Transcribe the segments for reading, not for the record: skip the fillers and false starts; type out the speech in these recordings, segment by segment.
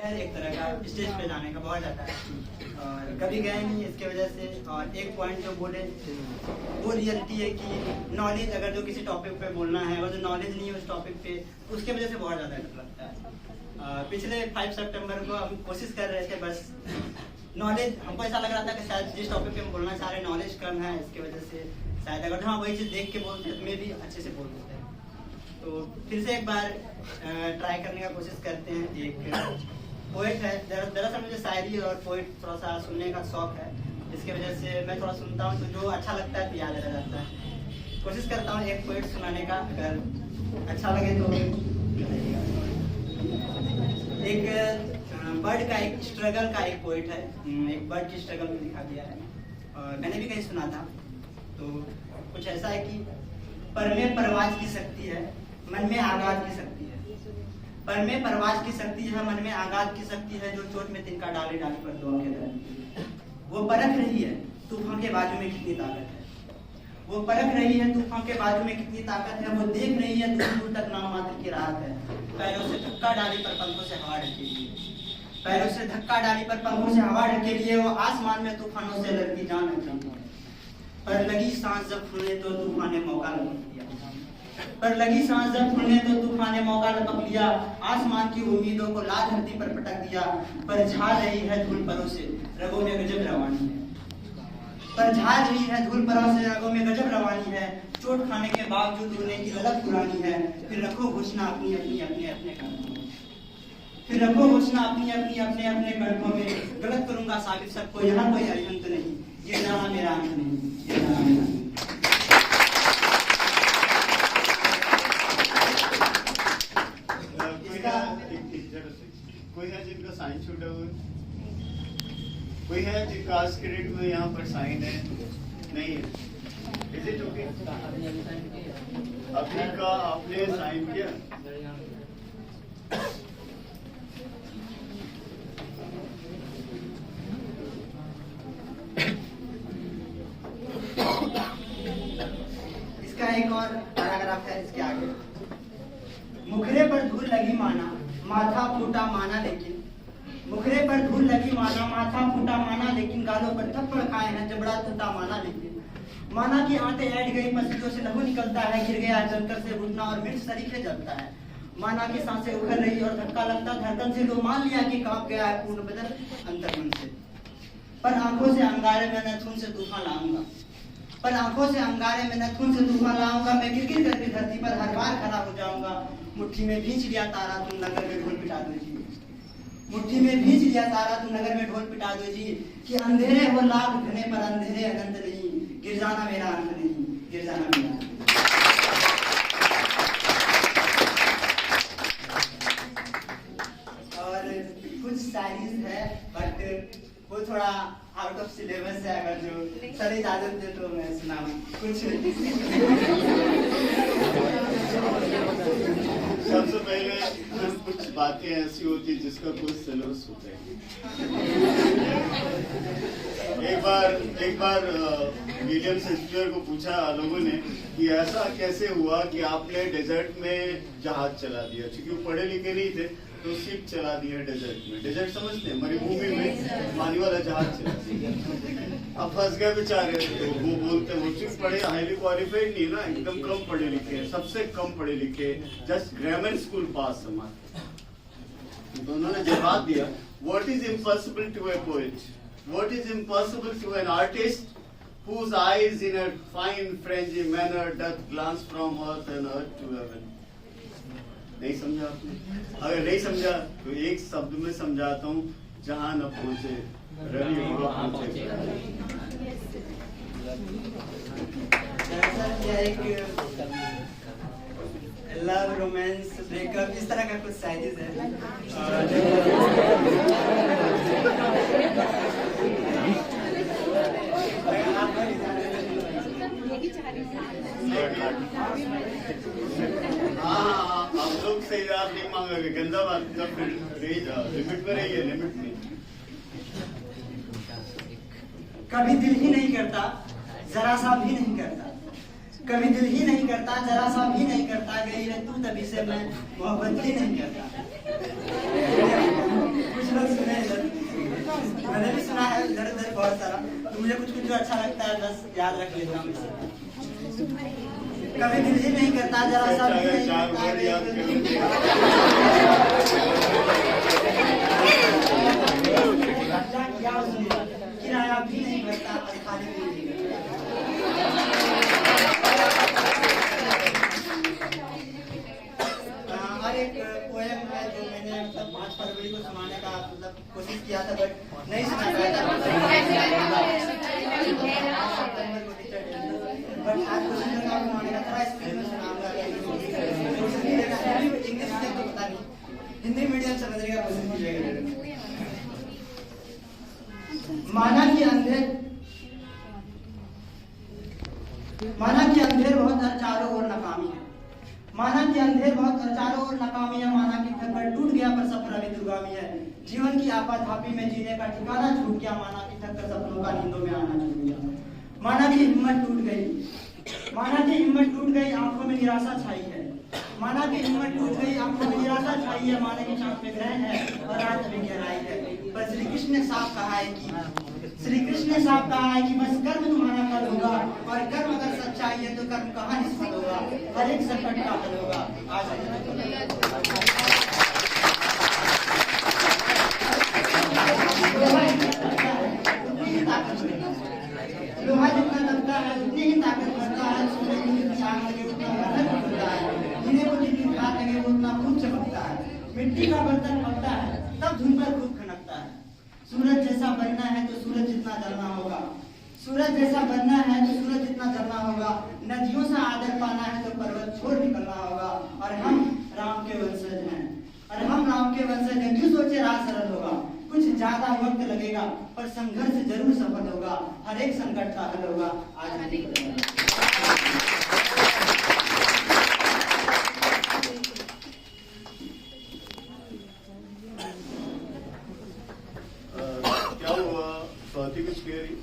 एक तरह का स्टेज पे जाने का बहुत ज़्यादा है और कभी गए नहीं इसके वजह से। और एक पॉइंट जो बोले वो रियलिटी है कि नॉलेज अगर जो किसी टॉपिक पे बोलना है और जो नॉलेज नहीं है उस टॉपिक पे उसके वजह से बहुत ज़्यादा डर लगता है। पिछले 5 सितंबर को हम कोशिश कर रहे थे, बस नॉलेज हमको ऐसा लग रहा था कि शायद जिस टॉपिक पे हम बोलना चाह रहे हैं नॉलेज कम है, इसकी वजह से शायद अगर हाँ वही चीज़ देख के बोलते हैं तो मैं भी अच्छे से बोल देते हैं। तो फिर से एक बार ट्राई करने का कोशिश करते हैं। एक पोएट है, दरअसल मुझे शायरी और पोएट थोड़ा सा सुनने का शौक है, इसकी वजह से मैं थोड़ा सुनता हूँ तो जो अच्छा लगता है तो याद रह जाता है। कोशिश करता हूँ एक पोएट सुनाने का, अगर अच्छा लगे तो। एक बर्ड का एक स्ट्रगल का एक पोएट है, एक बर्ड की स्ट्रगल में दिखा दिया है और मैंने भी कहीं सुना था। तो कुछ ऐसा है कि पर में परवाज की शक्ति है, मन में आगाज की शक्ति है। पर में परवाज की शक्ति है, मन में आगाज की शक्ति है, जो चोट में तिनका डाले डाले पर दो के वो परख रही है तूफान के बाजू में कितनी ताकत है। वो परख रही है तूफान के बाजू में कितनी ताकत है। वो देख रही है दूर दूर तक नाम मात्र की राहत है। पैरों से धक्का डाली पर पंखों से हवा ढके लिए, पैरों से धक्का डाली पर पंखों से हवा ढके लिए। वो आसमान में तूफानों से लड़ती जान है, पर लगी सांस जब खुलने तो तूफान ने मौका लपक लिया। पर लगी सांस जब खुलने तो तूफान ने मौका लपक लिया। आसमान की उम्मीदों को ला धरती पर पटक दिया। पर झाड़ रही है धूल परों से रगों में गजब रवानी है। पर झाड़ रही है धूल परों से रगों में गजब रवानी है। चोट खाने के बावजूद उड़ने की ललक पुरानी है। फिर रखो घोषणा अपनी अपनी अपने अपने कंधों में, फिर रखो घोषणा अपनी अपनी अपने अपने कंधों में। गलत करूंगा साबित सबको, यहाँ कोई अरिहंत नहीं, ये नाम मेरा अंत नहीं, ये नाम मेरा। कोई है जिनका साइन छूटा हुआ है? कोई है जिनका आज क्रेडिट में यहाँ पर साइन है? नहीं है। Is it okay? अभी का आपने साइन किया? इसका एक और पैराग्राफ है इसके आगे। मुखरे पर धूल लगी माना माथा फूटा माना, लेकिन मुखरे पर धूल लगी माना माथा फूटा माना, लेकिन गालों पर थप्पड़ खाए हैं जबड़ा टूटा माना। लेकिन माना की आंतें ऐड गई, पसीनों से लहू निकलता है, गिर गया जलकर से घुटना और मिर्च सरीखे जलता है। माना की सांसें उखड़ रही और धक्का लगता धड़कन से, लो मान लिया कि कांप गया है पूर्ण बदन अंतर्मन से। पर आंखों से अंगारे में नथुन से तूफान लाऊंगा, पर आंखों से अंगारे में नथुन से तूफान लाऊंगा। मैं गिर गिर करके धरती पर हर बार खड़ा हो जाऊंगा। मुट्ठी में भींच लिया तारा तुम नगर में ढोल पिटा दो जी, मुट्ठी में भींच लिया तारा तुम नगर में ढोल पिटा दो जी। कि अंधेरे हो लाख घने पर अंधेरे अनंत नहीं, गिर जाना मेरा अंत नहीं, गिर जाना मेरा। और कुछ शायरीज है बट वो थोड़ा आउट ऑफ सिलेबस है, अगर जो सर इजाजत दे तो मैं सुनाऊं कुछ। सबसे पहले कुछ बातें ऐसी होती जिसका कोई सिलेबस होता है। एक बार विलियम शेक्सपियर को पूछा लोगों ने कि ऐसा कैसे हुआ कि आपने डेजर्ट में जहाज चला दिया, क्योंकि वो पढ़े लिखे नहीं थे तो शिप चला दिया डेजर्ट में। डेजर्ट समझते हैं, मरुभूमि में पानी वाला जहाज चला दिया। अब फंस गए बेचारे। तो वो बोलते वो सिर्फ पढ़े, हाईली क्वालिफाइड नहीं ना, एकदम कम पढ़े लिखे, सबसे कम पढ़े लिखे, जस्ट ग्रामर स्कूल पास समाज। तो उन्होंने जवाब दिया, what is impossible to a poet, what is impossible to an artist whose eyes in a fine Frenzy manner doth glance from earth and earth to heaven। नहीं समझा आपने? अगर नहीं समझा तो एक शब्द में समझाता हूँ, जहाँ न पहुँचे रवि वहाँ पहुँचे। लव रोमांस ब्रेकअप इस तरह का कुछ शायरीज है। हाँ, आप लोग सही जवाब नहीं मांगोगे, गंदा बात का फिर लिमिट में रहिए, लिमिट में। कभी दिल ही नहीं करता, जरा सा भी नहीं करता, कभी दिल ही नहीं करता, जरा सा भी नहीं करता। गई है तू तभी से मैं मोहब्बत ही नहीं करता। बहुत सारा, तो मुझे कुछ कुछ जो अच्छा लगता है बस याद रख लेता हूँ इसे। कभी दिल ही नहीं करता जरा सा भी नहीं करता क्या सुनिए, किराया भी नहीं भरता और खाने भी नहीं करता। और एक पोएम है जो मैंने मतलब 5 फरवरी को सुनाने का मतलब कोशिश किया था बट नहीं सुना पाया था। बट आज कोशिश करता हूँ सुनाने का, थोड़ा स्पीड में सुनाऊंगा। इंग्लिश में तो पता नहीं, हिंदी मीडियम समझने का कोशिश कीजिएगा। माना कि अंधेर बहुत चारों ओर नाकामी है। माना कि अंधेर बहुत चारों ओर नाकामी है। माना कि ठक्कर टूट गया पर सपना भी दुर्गामी है। जीवन की आपाधापी में जीने का ठिकाना छूट गया। माना कि ठक्कर सपनों का नींदों में आना छूट गया। माना कि हिम्मत टूट गई, आंखों में निराशा छाई है। माना कि हिम्मत टूट गई, आंखों में निराशा छाई है। माना कि चांद पे ग्रहण है और रात में गहराई है। पर श्री कृष्ण ने साफ कहा है कि बस कर्म तुम्हारा फल होगा, और कर्म अगर सच्चाई है तो कर्म कहाँ निष्फल होगा। हर एक संकट का हल होगा। आज लोहा जितना लगता है उतनी ही ताकत बढ़ता है। सूरज को जितनी आग लगे उतना मेहनत होता है। हीरे को जितनी धार लगे वो उतना खूब चमकता है। मिट्टी का बर्तन पकता है तब धुन पर खूब खनकता है। सूरज जैसा बनना है तो सूरज जितना जलना होगा। नदियों से आदर पाना है तो पर्वत छोड़ निकलना होगा। और हम राम के वंशज हैं, क्यों सोचे राह सरल होगा। कुछ ज्यादा वक्त लगेगा पर संघर्ष जरूर सफल होगा। हर एक संकट का हल होगा। आज क्या हुआ स्वाति, कुछ कह रही?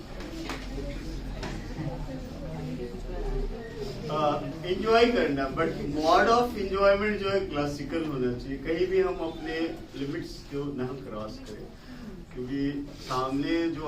इंजॉय करना, बट मोड ऑफ इंजॉयमेंट जो है क्लासिकल होना चाहिए। कहीं भी हम अपने लिमिट्स को ना क्रॉस करें, क्योंकि सामने जो